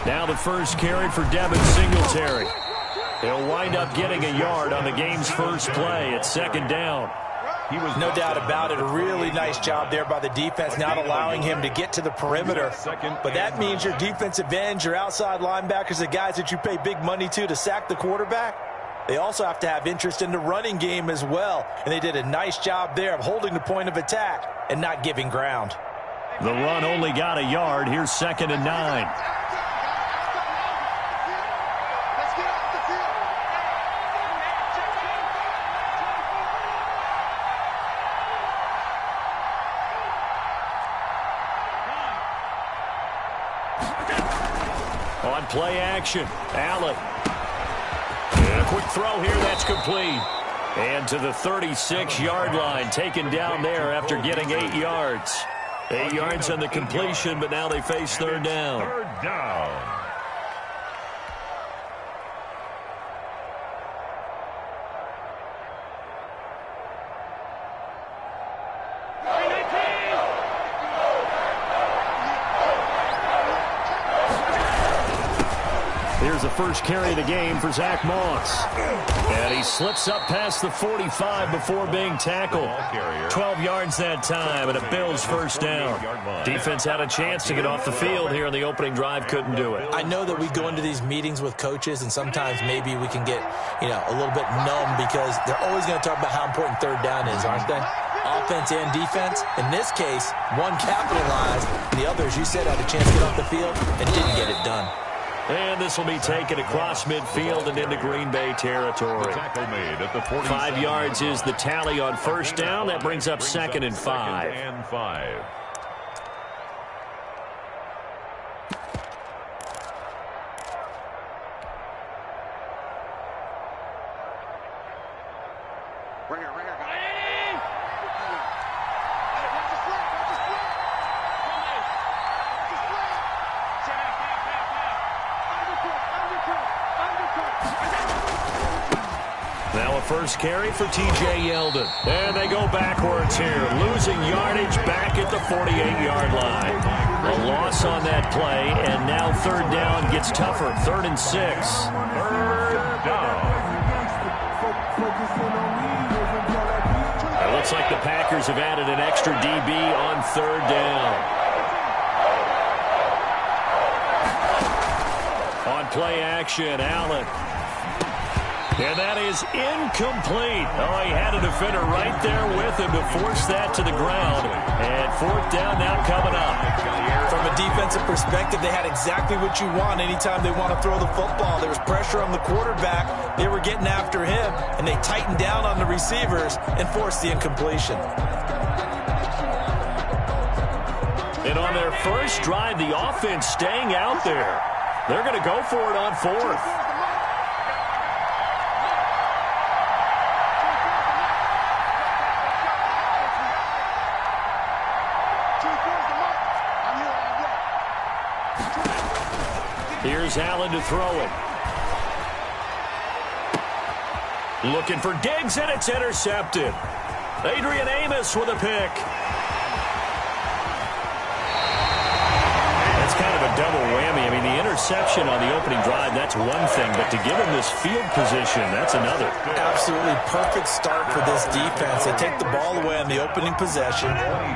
Now the first carry for Devin Singletary. He'll wind up getting a yard on the game's first play at second down. No doubt about it. A really nice job there by the defense, not allowing him to get to the perimeter. But that means your defensive ends, your outside linebackers, the guys that you pay big money to sack the quarterback, they also have to have interest in the running game as well. And they did a nice job there of holding the point of attack and not giving ground. The run only got a yard. Here's 2nd and 9. On play action, Allen. And a quick throw here, that's complete. And to the 36-yard line, taken down there after getting 8 yards. 8 yards on the completion, but now they face third down. Third down. Here's the first carry of the game for Zach Moss. And he slips up past the 45 before being tackled. 12 yards that time, and a Bills first down. Defense had a chance to get off the field here in the opening drive, couldn't do it. I know that we go into these meetings with coaches, and sometimes maybe we can get, a little bit numb because they're always going to talk about how important third down is, aren't they? Offense and defense. In this case, one capitalized, and the other, as you said, had a chance to get off the field and didn't get it done. And this will be taken across midfield and into Green Bay territory. 5 yards is the tally on first down. That brings up 2nd and 5. First carry for T.J. Yeldon. And they go backwards here, losing yardage back at the 48-yard line. A loss on that play, and now third down gets tougher. 3rd and 6. Third down. It looks like the Packers have added an extra DB on third down. On play action, Allen. And that is incomplete. Oh, he had a defender right there with him to force that to the ground. And fourth down now coming up. From a defensive perspective, they had exactly what you want anytime they want to throw the football. There was pressure on the quarterback. They were getting after him, and they tightened down on the receivers and forced the incompletion. And on their first drive, the offense staying out there. They're going to go for it on fourth. Here's Allen to throw it. Looking for Diggs, and it's intercepted. Adrian Amos with a pick. That's kind of a double whammy. I mean, the interception on the opening drive, that's one thing, but to give him this field position, that's another. Absolutely perfect start for this defense. They take the ball away on the opening possession.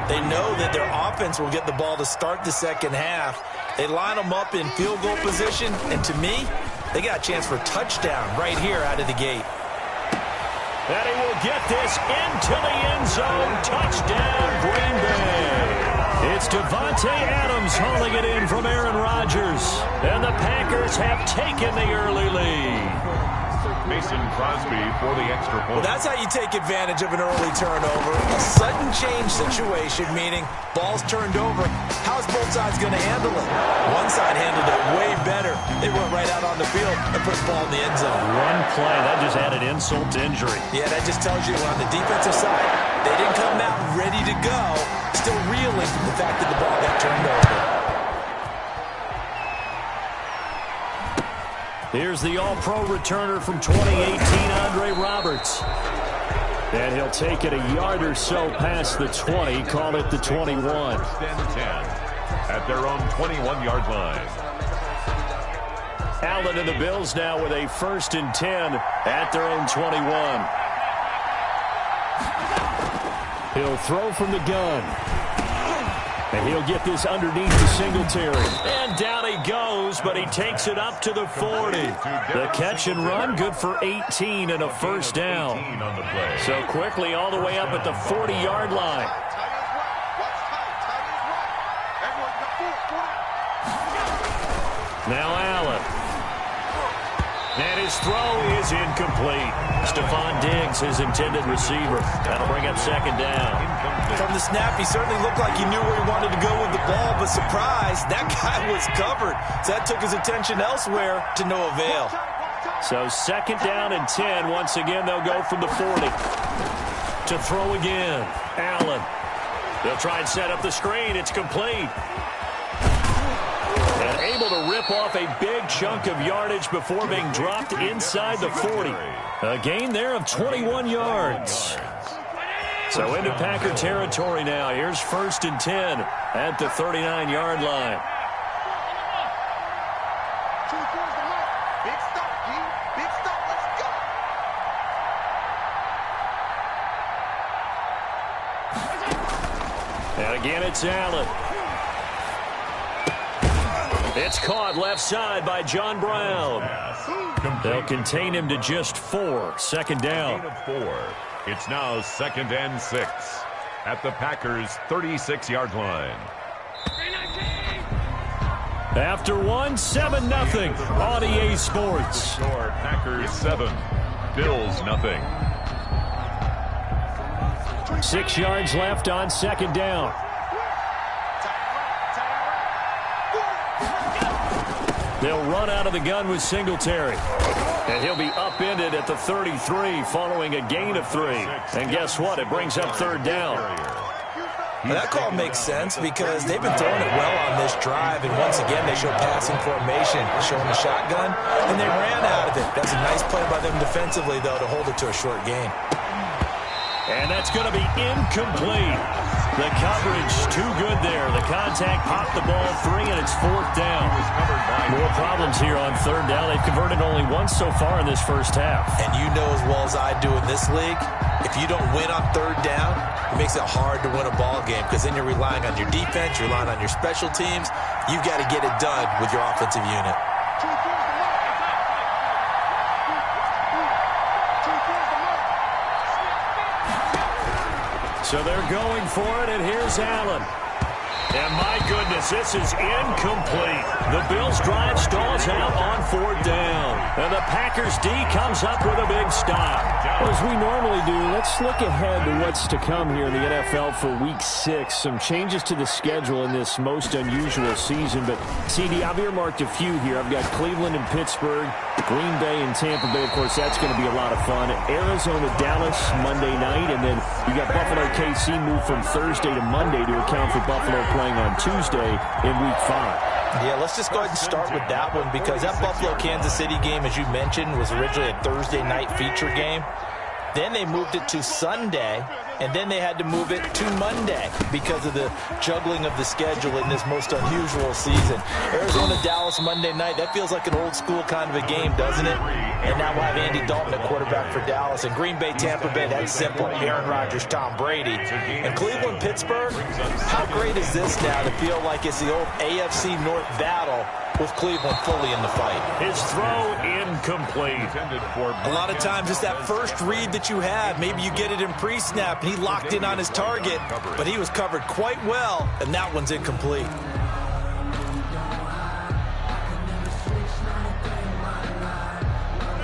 They know that their offense will get the ball to start the second half. They line them up in field goal position, and to me, they got a chance for a touchdown right here out of the gate. And he will get this into the end zone. Touchdown, Green Bay. It's Devontae Adams hauling it in from Aaron Rodgers. And the Packers have taken the early lead. Mason Crosby for the extra point. Well, that's how you take advantage of an early turnover. A sudden change situation, meaning ball's turned over. How's both sides going to handle it? One side handled it way better. They went right out on the field and put the ball in the end zone. One play, that just added insult to injury. Yeah, that just tells you on the defensive side, they didn't come out ready to go, still reeling from the fact that the ball got turned over. Here's the all-pro returner from 2018, Andre Roberts. And he'll take it a yard or so past the 20, call it the 21. At their own 21-yard line. Allen and the Bills now with a 1st and 10 at their own 21. He'll throw from the gun. And he'll get this underneath the Singletary. And down he goes, but he takes it up to the 40. The catch and run, good for 18 and a 1st down. So quickly all the way up at the 40-yard line. Now Allen. And his throw is incomplete. Stephon Diggs, his intended receiver. That'll bring up 2nd down. From the snap, he certainly looked like he knew where he wanted to go with the ball, but surprise, that guy was covered. So that took his attention elsewhere to no avail. So 2nd down and 10. Once again, they'll go from the 40. To throw again. Allen. They'll try and set up the screen. It's complete. And able to rip off a big chunk of yardage before being dropped inside the 40. A gain there of 21 yards. So into Packer territory now. Here's 1st and 10 at the 39-yard line. And again, it's Allen. It's caught left side by John Brown. They'll contain him to just 4. 2nd down. It's now 2nd and 6 at the Packers' 36-yard line. After 1, 7-0 on EA Sports. Packers 7, Bills 0. 6 yards left on 2nd down. They'll run out of the gun with Singletary. And he'll be upended at the 33 following a gain of 3. And guess what? It brings up 3rd down. Well, that call makes sense because they've been throwing it well on this drive. And once again, they show passing formation, showing the shotgun. And they ran out of it. That's a nice play by them defensively, though, to hold it to a short gain. And that's going to be incomplete. The coverage too good there. The contact popped the ball 3, and it's 4th down. More problems here on 3rd down. They've converted only once so far in this first half. And you know as well as I do in this league, if you don't win on 3rd down, it makes it hard to win a ball game because then you're relying on your defense, you're relying on your special teams. You've got to get it done with your offensive unit. So they're going for it, and here's Allen. And my goodness, this is incomplete. The Bills' drive stalls out on 4th down. And the Packers' D comes up with a big stop. Well, as we normally do, let's look ahead to what's to come here in the NFL for Week 6. Some changes to the schedule in this most unusual season. But, CD, I've earmarked a few here. I've got Cleveland and Pittsburgh, Green Bay and Tampa Bay. Of course, that's going to be a lot of fun. Arizona, Dallas, Monday night. And then you got Buffalo, KC moved from Thursday to Monday to account for Buffalo playing on Tuesday in Week 5. Yeah, let's just go ahead and start with that one because that Buffalo-Kansas City game, as you mentioned, was originally a Thursday night feature game. Then they moved it to Sunday, and then they had to move it to Monday because of the juggling of the schedule in this most unusual season. Arizona-Dallas Monday night, that feels like an old-school kind of a game, doesn't it? And now we'll have Andy Dalton at quarterback for Dallas. And Green Bay-Tampa Bay, that's simple. Aaron Rodgers, Tom Brady. And Cleveland-Pittsburgh, how great is this now to feel like it's the old AFC North battle with Cleveland fully in the fight? His throw incomplete. A lot of times it's that first read that you have. Maybe you get it in pre-snap, and he locked in on his target, but he was covered quite well, and that one's incomplete.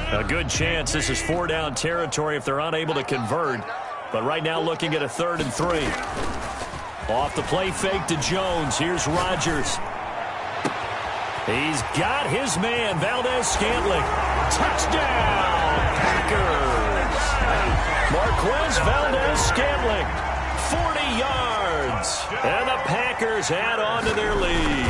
A good chance this is 4-down territory if they're unable to convert. But right now looking at a 3rd and 3. Off the play fake to Jones. Here's Rodgers. He's got his man, Valdez-Scantling. Touchdown, Packers. Marquez Valdez-Scantling, 40 yards. And the Packers add on to their lead.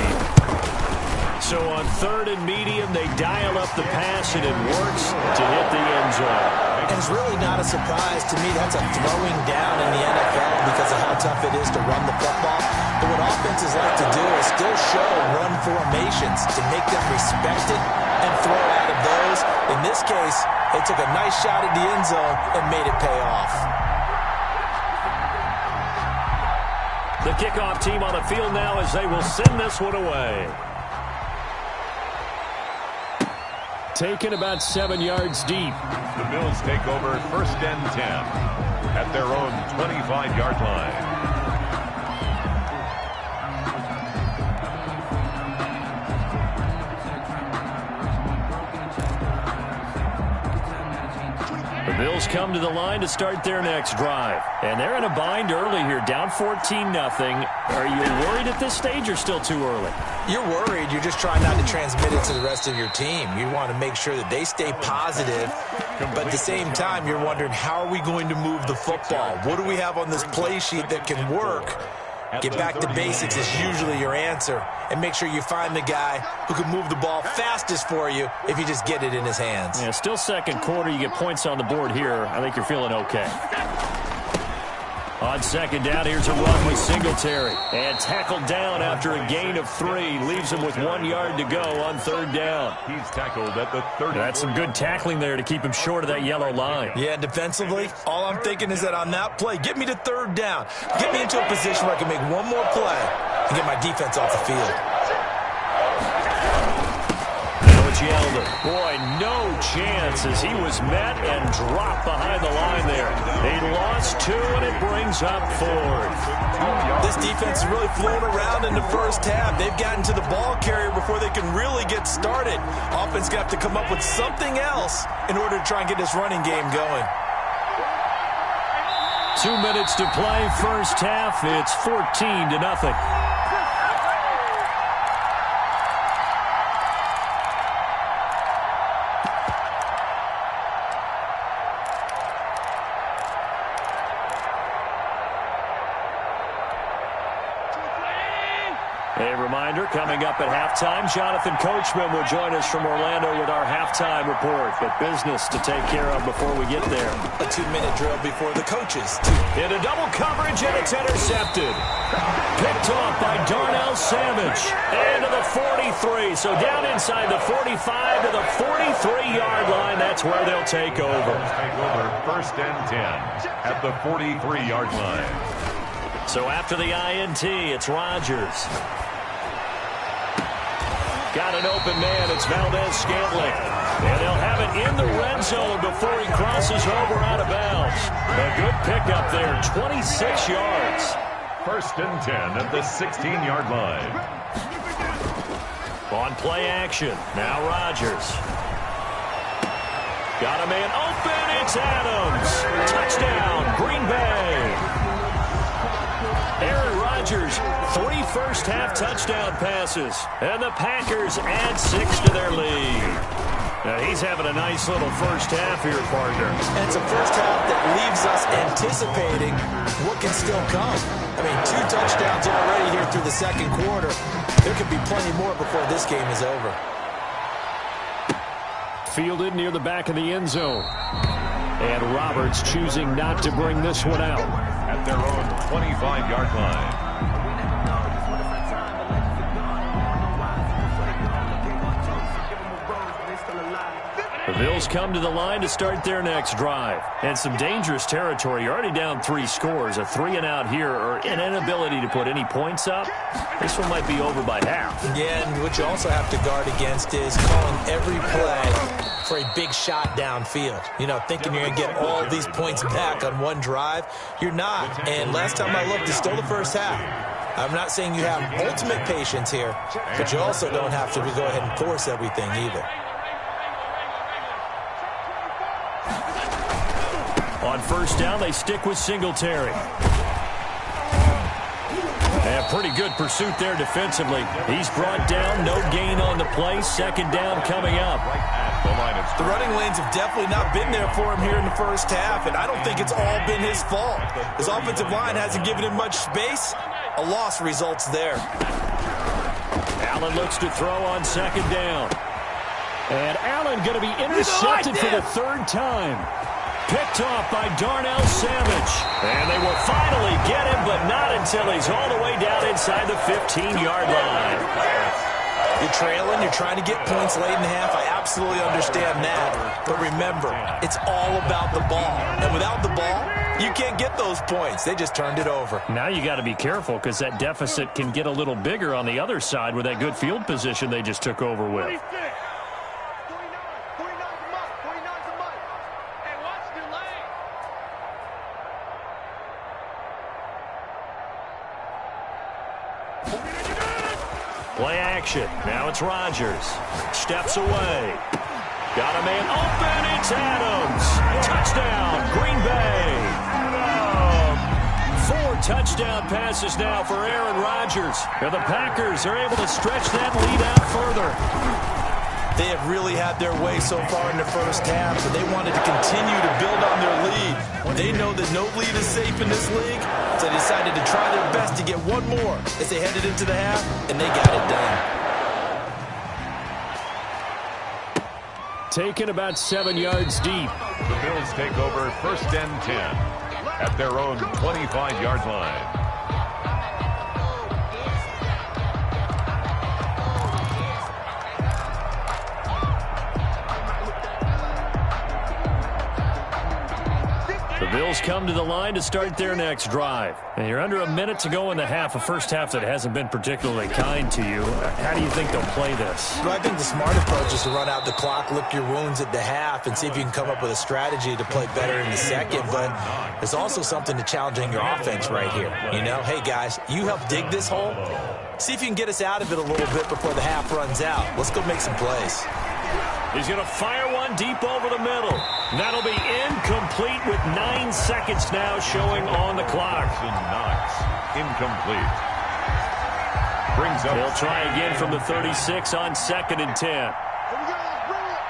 So on 3rd and medium, they dial up the pass, and it works to hit the end zone. And it's really not a surprise to me. That's a throwing down in the NFL because of how tough it is to run the football. But what offenses like to do is still show run formations to make them respect it and throw out of those. In this case, they took a nice shot at the end zone and made it pay off. The kickoff team on the field now as they will send this one away. Taken about 7 yards deep. The Bills take over 1st and 10 at their own 25-yard line. The Bills come to the line to start their next drive. And they're in a bind early here, down 14-0. Are you worried at this stage or still too early? You're worried. You're just trying not to transmit it to the rest of your team. You want to make sure that they stay positive. But at the same time, you're wondering, how are we going to move the football? What do we have on this play sheet that can work? Get back to basics is usually your answer. And make sure you find the guy who can move the ball fastest for you if you just get it in his hands. Yeah, still second quarter. You get points on the board here. I think you're feeling okay. On second down, here's a run with Singletary. And tackled down after a gain of 3. Leaves him with 1 yard to go on 3rd down. He's tackled at the 30. That's some good tackling there to keep him short of that yellow line. Yeah, defensively, all I'm thinking is that on that play, get me to 3rd down. Get me into a position where I can make one more play and get my defense off the field. Yelled it. Boy, no chance as he was met and dropped behind the line there. He lost 2, and it brings up 4th. This defense is really flown around in the first half. They've gotten to the ball carrier before they can really get started. Offense going to have to come up with something else in order to try and get this running game going. 2 minutes to play, first half. It's 14-0. A reminder, coming up at halftime, Jonathan Coachman will join us from Orlando with our halftime report. But business to take care of before we get there. A 2-minute drill before the coaches. Into double coverage, and it's intercepted. Picked off by Darnell Savage. Into the 43. So down inside the 45 to the 43-yard line. That's where they'll take over. Take over 1st and 10 at the 43-yard line. So after the INT, it's Rodgers. Got an open man. It's Valdez-Scantling. And they'll have it in the red zone before he crosses over out of bounds. A good pickup there, 26 yards. 1st and 10 at the 16-yard line. On play action, now Rodgers. Got a man open. It's Adams. Touchdown, Green Bay. Aaron Rodgers, 3 first-half touchdown passes. And the Packers add 6 to their lead. Now, he's having a nice little first half here, partner. And it's a first half that leaves us anticipating what can still come. I mean, 2 touchdowns already here through the second quarter. There could be plenty more before this game is over. Fielded near the back of the end zone. And Roberts choosing not to bring this one out. At their own 25-yard line. The Bills come to the line to start their next drive. And some dangerous territory. You're already down 3 scores. A 3-and-out here, or an inability to put any points up. This one might be over by half. Yeah, and what you also have to guard against is calling every play for a big shot downfield. You know, thinking you're going to get all these points back on one drive. You're not. And last time I looked, it's still the first half. I'm not saying you have ultimate patience here, but you also don't have to go ahead and force everything either. On first down, they stick with Singletary. And pretty good pursuit there defensively. He's brought down, no gain on the play. Second down coming up. The running lanes have definitely not been there for him here in the first half, and I don't think it's all been his fault. His offensive line hasn't given him much space. A loss results there. Allen looks to throw on second down. And Allen going to be intercepted for the 3rd time. Picked off by Darnell Savage. And they will finally get him, but not until he's all the way down inside the 15-yard line. You're trailing, you're trying to get points late in the half. I absolutely understand that. But remember, it's all about the ball. And without the ball, you can't get those points. They just turned it over. Now you got to be careful because that deficit can get a little bigger on the other side with that good field position they just took over with. Play action. Now it's Rodgers. Steps away. Got a man open. It's Adams. Touchdown, Green Bay. 4 touchdown passes now for Aaron Rodgers. And the Packers are able to stretch that lead out further. They have really had their way so far in the first half, but they wanted to continue to build on their lead. They know that no lead is safe in this league, so they decided to try their best to get one more as they headed into the half, and they got it done. Taken about 7 yards deep. The Bills take over 1st and 10 at their own 25-yard line. The Bills come to the line to start their next drive. And you're under a minute to go in the half, a first half that hasn't been particularly kind to you. How do you think they'll play this? Well, I think the smart approach is to run out the clock, lick your wounds at the half, and see if you can come up with a strategy to play better in the second. But there's also something to challenging your offense right here. You know, hey, guys, you help dig this hole. See if you can get us out of it a little bit before the half runs out. Let's go make some plays. He's going to fire one deep over the middle. That'll be incomplete with 9 seconds now showing on the clock. Knox, incomplete. Brings up. They'll try again from the 36 on 2nd and 10. Here we go. Let's bring it.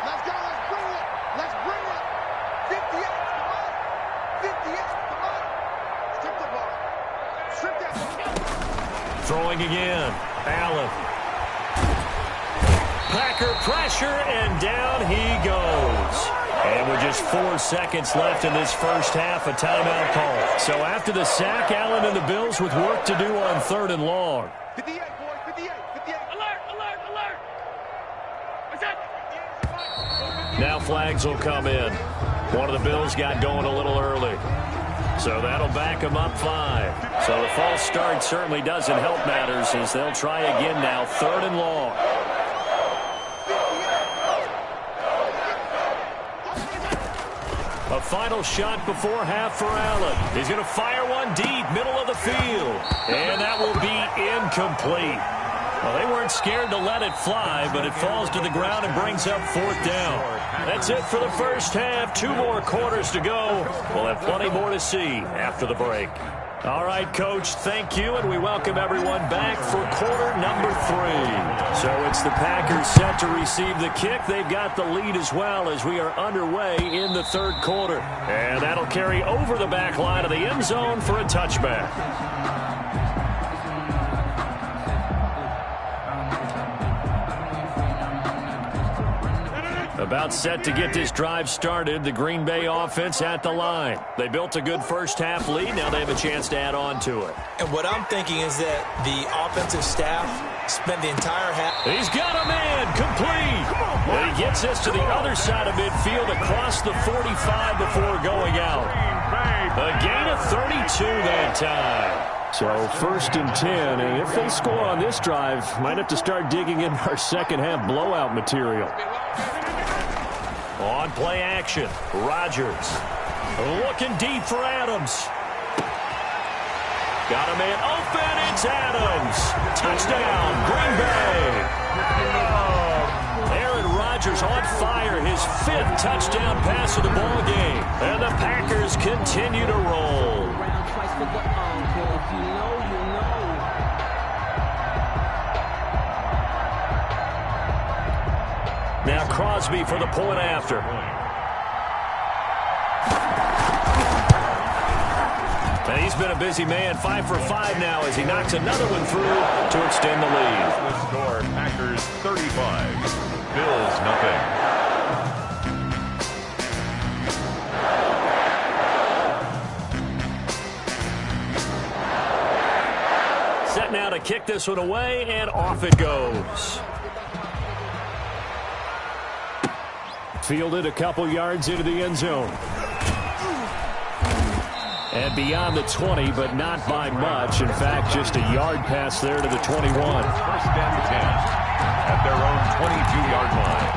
Let's go. Let's bring it. Let's bring it. 58. Come on. 58. Come on. Strip the ball. Strip that ball. Throwing again. Allen. Packer pressure, and down he goes. And with just 4 seconds left in this first half, a timeout call. So after the sack, Allen and the Bills with work to do on 3rd and long. 58, boys. 58. 58. Alert, alert, alert. What's that? Now flags will come in. One of the Bills got going a little early. So that'll back them up 5. So the false start certainly doesn't help matters as they'll try again now, 3rd and long. A final shot before half for Allen. He's going to fire one deep, middle of the field. And that will be incomplete. Well, they weren't scared to let it fly, but it falls to the ground and brings up 4th down. That's it for the first half. 2 more quarters to go. We'll have plenty more to see after the break. All right, Coach, thank you, and we welcome everyone back for quarter number 3. So it's the Packers set to receive the kick. They've got the lead as well as we are underway in the 3rd quarter. And that'll carry over the back line of the end zone for a touchback. About set to get this drive started. The Green Bay offense at the line. They built a good first half lead. Now they have a chance to add on to it. And what I'm thinking is that the offensive staff spent the entire half. He's got a man complete. And he gets us to the other side of midfield across the 45 before going out. A gain of 32 that time. So 1st and 10, and if they score on this drive, might have to start digging in our second half blowout material. On play action, Rodgers looking deep for Adams. Got a man open, it's Adams. Touchdown, Green Bay. Aaron Rodgers on fire, his 5th touchdown pass of the ball game. And the Packers continue to roll. Now Crosby for the point after. And he's been a busy man, 5 for 5 now as he knocks another one through to extend the lead. The score, Packers 35, Bills nothing. Set now to kick this one away, and off it goes. Fielded a couple yards into the end zone. And beyond the 20, but not by much. In fact, just a yard pass there to the 21. First and 10 at their own 22-yard line.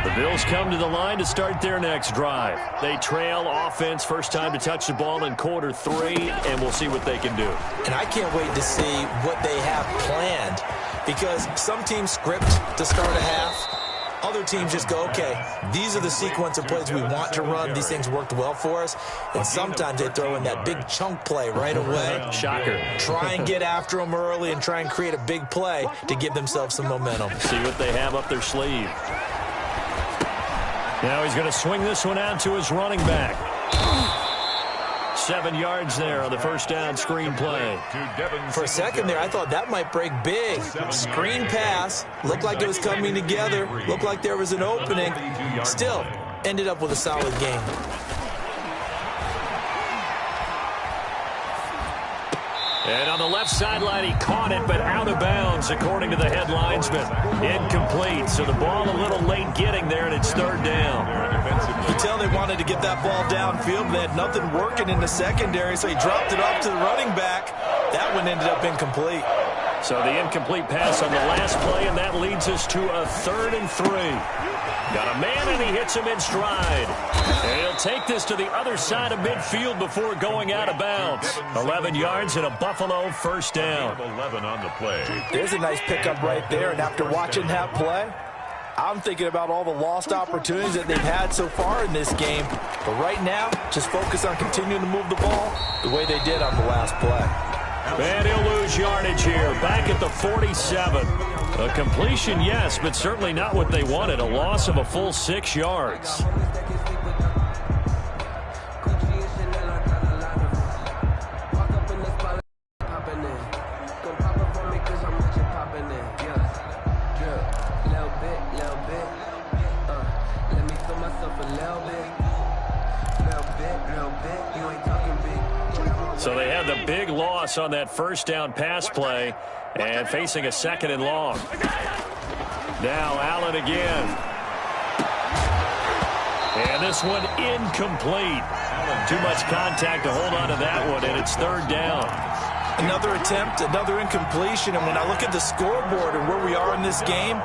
The Bills come to the line to start their next drive. They trail offense, first time to touch the ball in quarter 3, and we'll see what they can do. And I can't wait to see what they have planned, because some teams script to start a half. Other teams just go, okay, these are the sequence of plays we want to run. These things worked well for us. And sometimes they throw in that big chunk play right away. Shocker. Try and get after them early and try and create a big play to give themselves some momentum. See what they have up their sleeve. Now he's going to swing this one out to his running back. 7 yards there on the first down screen play. For a second there, I thought that might break big. Screen pass. Looked like it was coming together. Looked like there was an opening. Still, ended up with a solid game. And on the left sideline, he caught it, but out of bounds, according to the head linesman. Incomplete, so the ball a little late getting there, and it's third down. You can tell they wanted to get that ball downfield. They had nothing working in the secondary, so he dropped it off to the running back. That one ended up incomplete. So the incomplete pass on the last play, and that leads us to a 3rd and 3. Got a man, and he hits him in stride. And he'll take this to the other side of midfield before going out of bounds. 11 yards and a Buffalo first down. 11 on the play. There's a nice pickup right there, and after watching that play, I'm thinking about all the lost opportunities that they've had so far in this game. But right now, just focus on continuing to move the ball the way they did on the last play. And he'll lose yardage here, back at the 47. A completion, yes, but certainly not what they wanted. A loss of a full 6 yards. So they had the big loss on that first down pass play and facing a 2nd and long. Now Allen again. And this one incomplete. Too much contact to hold on to that one, and it's 3rd down. Another attempt, another incompletion, and when I look at the scoreboard and where we are in this game,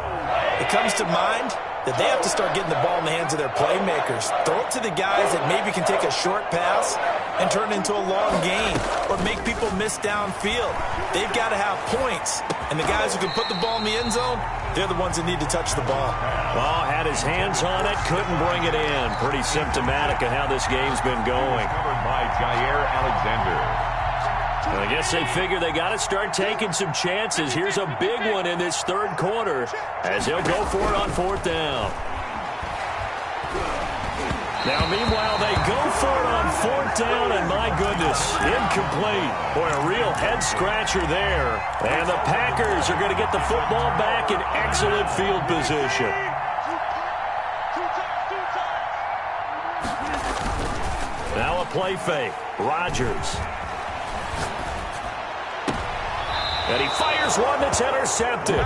it comes to mind that they have to start getting the ball in the hands of their playmakers. Throw it to the guys that maybe can take a short pass and turn it into a long gain or make people miss downfield. They've got to have points, and the guys who can put the ball in the end zone, they're the ones that need to touch the ball. Well, had his hands on it, couldn't bring it in. Pretty symptomatic of how this game's been going. Covered by Jair Alexander. I guess they figure they got to start taking some chances. Here's a big one in this 3rd quarter as they'll go for it on 4th down. Now, meanwhile, they go for it on 4th down, and my goodness, incomplete. Boy, a real head-scratcher there. And the Packers are going to get the football back in excellent field position. Now a play fake. Rodgers. And he fires one that's intercepted.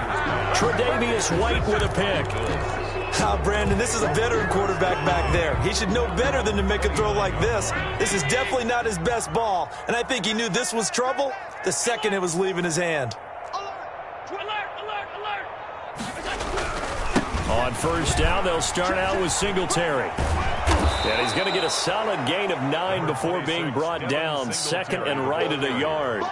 Tre'Davious White with a pick. Brandon, this is a veteran quarterback back there. He should know better than to make a throw like this. This is definitely not his best ball, and I think he knew this was trouble the second it was leaving his hand. On 1st down, they'll start out with Singletary. And he's going to get a solid gain of 9 before being brought down. 2nd and right at a yard.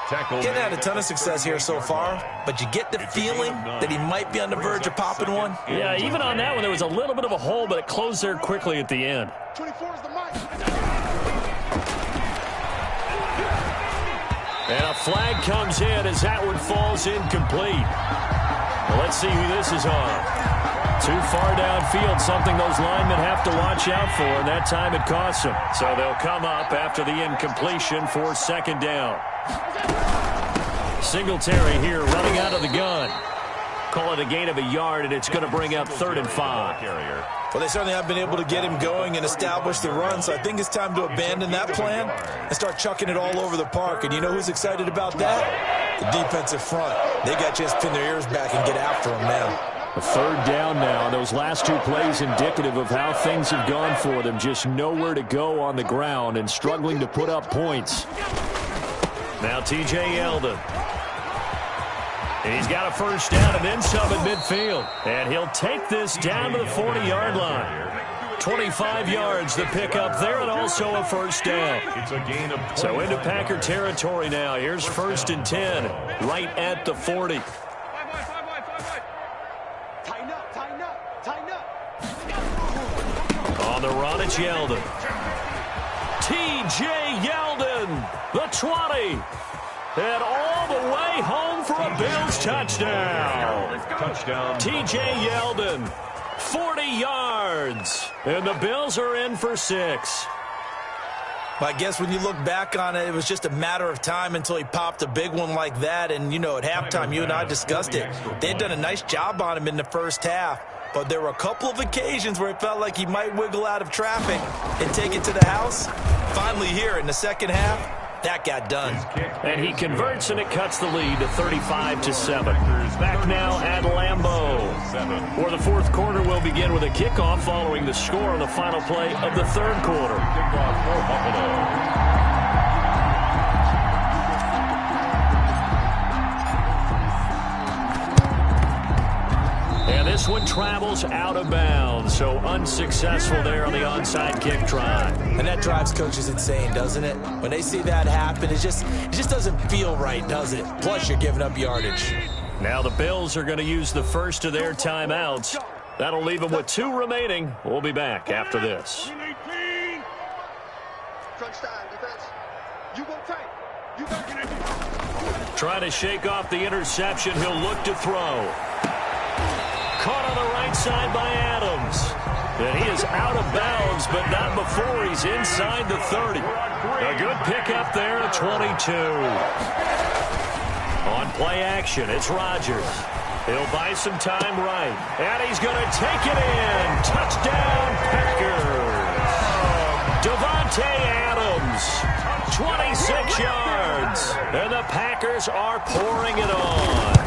Getting had a ton of success here so far, but you get the feeling that he might be on the verge of popping one. Yeah, even on that one, there was a little bit of a hole, but it closed there quickly at the end. 24 is the mic. And a flag comes in as that one falls incomplete. Well, let's see who this is on. Too far downfield, something those linemen have to watch out for, and that time it costs them. So they'll come up after the incompletion for 2nd down. Singletary here running out of the gun. Call it a gain of a yard, and it's going to bring up 3rd and 5. Well, they certainly have been able to get him going and establish the run, so I think it's time to abandon that plan and start chucking it all over the park. And you know who's excited about that? The defensive front. They got to just pin their ears back and get after him now. A 3rd down now. Those last 2 plays indicative of how things have gone for them. Just nowhere to go on the ground and struggling to put up points. Now T.J. Yeldon. And he's got a 1st down and then some at midfield. And he'll take this down to the 40-yard line. 25 yards the pickup there, and also a 1st down. It's a gain of 25. So into Packer territory now. Here's 1st and 10, right at the 40. Tighten up, tighten up, tighten up. On the run, it's Yeldon. T.J. Yeldon, the 20. And all the way home for a Bills touchdown. Touchdown. T.J. Yeldon, 40 yards. And the Bills are in for 6. I guess when you look back on it, it was just a matter of time until he popped a big one like that. And, you know, at halftime, you and I discussed it. They had done a nice job on him in the 1st half. But there were a couple of occasions where it felt like he might wiggle out of traffic and take it to the house. Finally here in the 2nd half, that got done. And he converts, and it cuts the lead to 35-7. Back now at Lambeau. For the 4th quarter, we'll begin with a kickoff following the score on the final play of the 3rd quarter. Kickoff for Buffalo. And this one travels out of bounds, so unsuccessful there on the onside kick try. And that drives coaches insane, doesn't it? When they see that happen, it just doesn't feel right, does it? Plus, you're giving up yardage. Now the Bills are going to use the first of their timeouts. That'll leave them with 2 remaining. We'll be back after this. Crunch time, defense. You go tight. You got Trying to shake off the interception. He'll look to throw. Caught on the right side by Adams. And he is out of bounds, but not before he's inside the 30. A good pickup there at 22. On play action, it's Rodgers. He'll buy some time right. And he's going to take it in. Touchdown, Packers. Devontae Adams, 26 yards. And the Packers are pouring it on.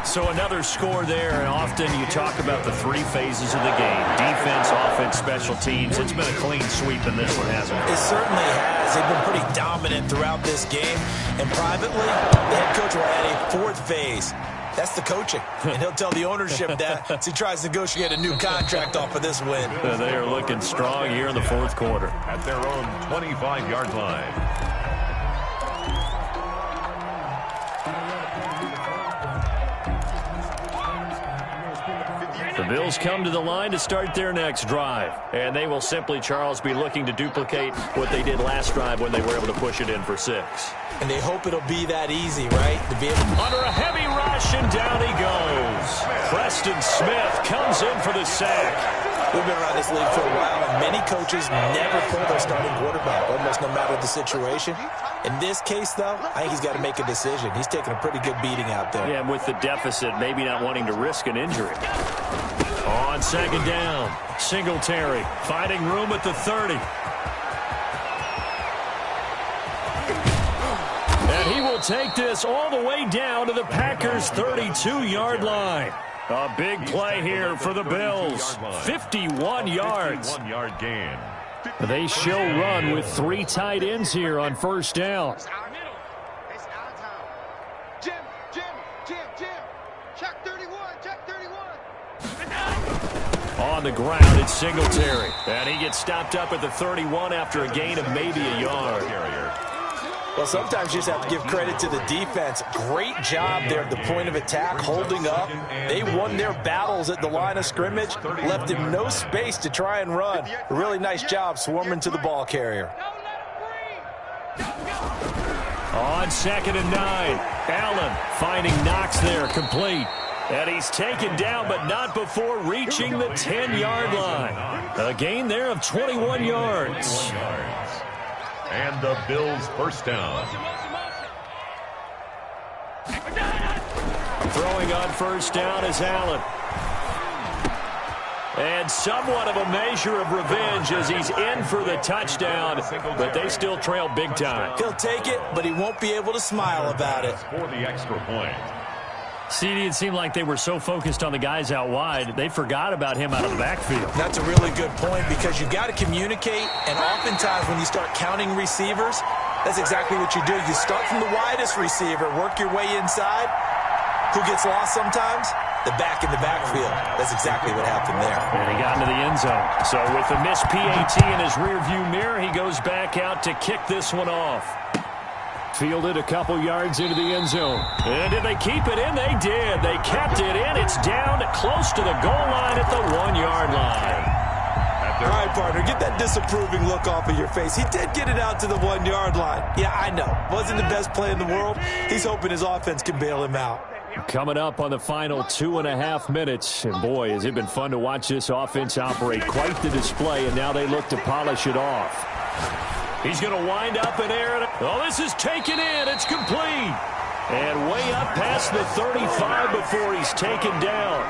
So another score there, and often you talk about the 3 phases of the game. Defense, offense, special teams. It's been a clean sweep in this one, hasn't it? It certainly has. They've been pretty dominant throughout this game. And privately, the head coach will add a 4th phase. That's the coaching. And he'll tell the ownership that as he tries to negotiate a new contract off of this win. They are looking strong here in the 4th quarter. At their own 25-yard line. The Bills come to the line to start their next drive. And they will simply, Charles, be looking to duplicate what they did last drive when they were able to push it in for 6. And they hope it'll be that easy, right? To be able under a heavy rush, and down he goes. Preston Smith comes in for the sack. We've been around this league for a while, and many coaches never pull their starting quarterback, almost no matter the situation. In this case, though, I think he's got to make a decision. He's taking a pretty good beating out there. Yeah, and with the deficit, maybe not wanting to risk an injury. On 2nd down, Singletary finding room at the 30. And he will take this all the way down to the Packers' 32-yard line. A big play here for the Bills. 51 yards. 1-yard gain. They show run with 3 tight ends here on 1st down. It's our middle. It's our time. Jim. Check 31. Check 31. On the ground, it's Singletary. And he gets stopped up at the 31 after a gain of maybe a yard. Well, sometimes you just have to give credit to the defense. Great job there at the point of attack, holding up. They won their battles at the line of scrimmage, left him no space to try and run. A really nice job swarming to the ball carrier. On 2nd and 9, Allen finding Knox there, complete. And he's taken down, but not before reaching the 10-yard line. A gain there of 21 yards. And the Bills' 1st down. throwing on first down is Allen. And somewhat of a measure of revenge as he's in for the touchdown, but they still trail big time. He'll take it, but he won't be able to smile about it. For the extra point. CD, it seemed like they were so focused on the guys out wide, they forgot about him out of the backfield. That's a really good point because you've got to communicate, and oftentimes when you start counting receivers, that's exactly what you do. You start from the widest receiver, work your way inside. Who gets lost sometimes? The back in the backfield. That's exactly what happened there. And he got into the end zone. So with the missed PAT in his rearview mirror, he goes back out to kick this one off. Fielded a couple yards into the end zone. And did they keep it in? They did. They kept it in. It's down close to the goal line at the 1-yard line. All right, partner, get that disapproving look off of your face. He did get it out to the 1-yard line. Yeah, I know. Wasn't the best play in the world. He's hoping his offense can bail him out. Coming up on the final 2.5 minutes. And boy, has it been fun to watch this offense operate. Quite the display, and now they look to polish it off. He's going to wind up in air. Oh, this is taken in. It's complete. And way up past the 35 before he's taken down.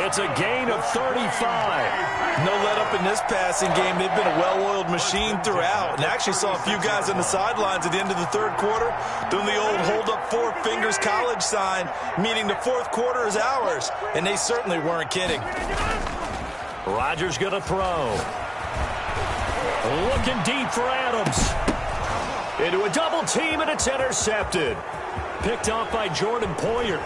It's a gain of 35. No let up in this passing game. They've been a well-oiled machine throughout. And actually saw a few guys on the sidelines at the end of the third quarter doing the old hold up 4 fingers college sign, meaning the fourth quarter is ours. And they certainly weren't kidding. Rodgers going to throw. Looking deep for Adams. Into a double team, and it's intercepted. Picked off by Jordan Poyer.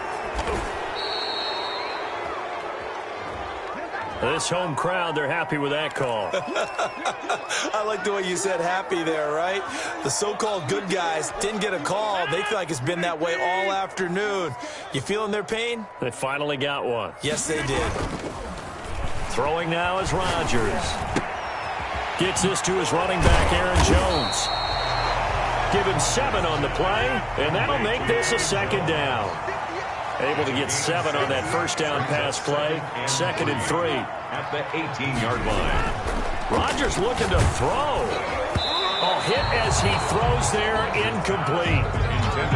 This home crowd, they're happy with that call. I like the way you said happy there, right? The so-called good guys didn't get a call. They feel like it's been that way all afternoon. You feeling their pain? They finally got one. Yes, they did. Throwing now is Rodgers. Gets this to his running back, Aaron Jones. Give him 7 on the play, and that'll make this a second down. Able to get 7 on that first down pass play. 2nd and 3. At the 18-yard line. Rodgers looking to throw. Oh, hit as he throws there, incomplete.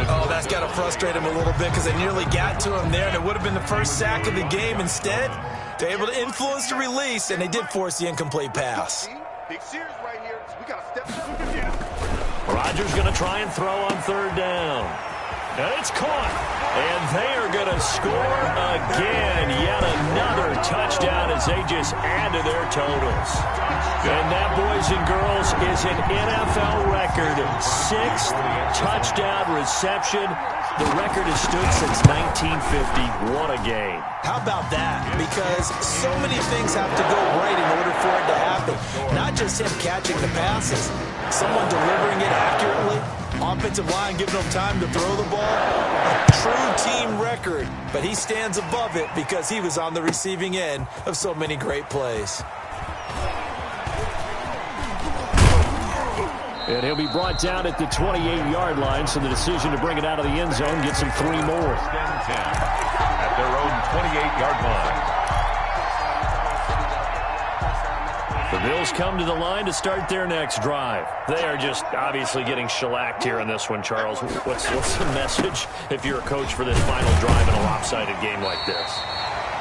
Oh, that's got to frustrate him a little bit because they nearly got to him there, and it would have been the first sack of the game. Instead, they're able to influence the release, and they did force the incomplete pass. Big series right here. We got to step up. Rodgers going to try and throw on 3rd down. And it's caught. And they are going to score again. Yet another touchdown as they just add to their totals. And that, boys and girls, is an NFL record. 6th touchdown reception. The record has stood since 1950. What a game. How about that? Because so many things have to go right in order for it to happen. Not just him catching the passes. Someone delivering it accurately. Offensive line giving him time to throw the ball. A true team record. But he stands above it because he was on the receiving end of so many great plays. And he'll be brought down at the 28-yard line, so the decision to bring it out of the end zone gets him 3 more. 10 at their own 28-yard line. The Bills come to the line to start their next drive. They are just obviously getting shellacked here in this one, Charles. What's the message if you're a coach for this final drive in a lopsided game like this?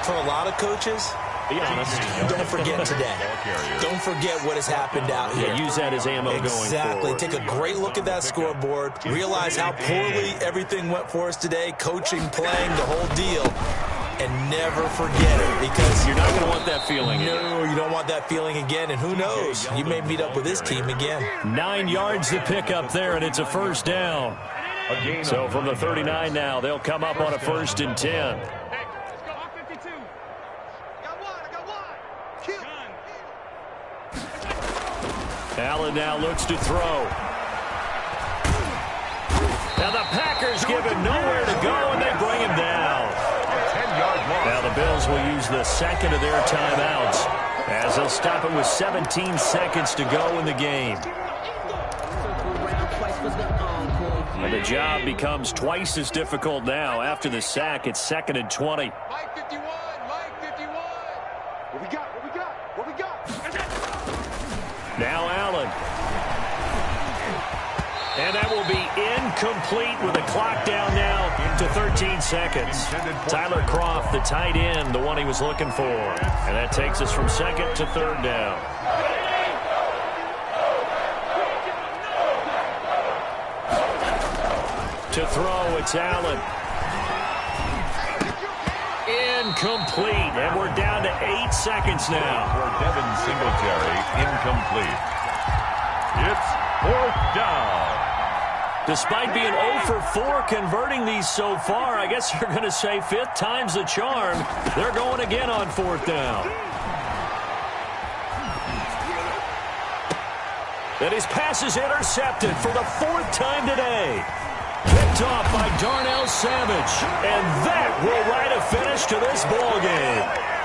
For a lot of coaches, be honest, don't forget today. Don't forget what has happened out here. Yeah, use that as ammo going forward. Exactly. Take a great look at that scoreboard. Realize how poorly everything went for us today. Coaching, playing, the whole deal. And never forget it, because you're not going to want that feeling again. No, you don't want that feeling again. And who knows? You may meet up with this team again. 9 yards to pick up there, and it's a first down. So from the 39 now, they'll come up on a 1st and 10. Allen now looks to throw. Now the Packers give him nowhere to go, and they bring him down. Now the Bills will use the 2nd of their timeouts as they'll stop it with 17 seconds to go in the game. And the job becomes twice as difficult now. After the sack, it's 2nd and 20. Mike 51, Mike 51. What we got? What we got? What we got? Now Allen. And that will be Incomplete with the clock down now to 13 seconds. Tyler Croft, the tight end, the one he was looking for. And that takes us from second to third down. To throw, it's Allen. Incomplete, and we're down to 8 seconds now. For Devin Singletary, incomplete. It's fourth down. Despite being 0 for 4 converting these so far, I guess you're going to say fifth time's the charm. They're going again on fourth down. And his pass is intercepted for the fourth time today. Picked off by Darnell Savage. And that will write a finish to this ball game.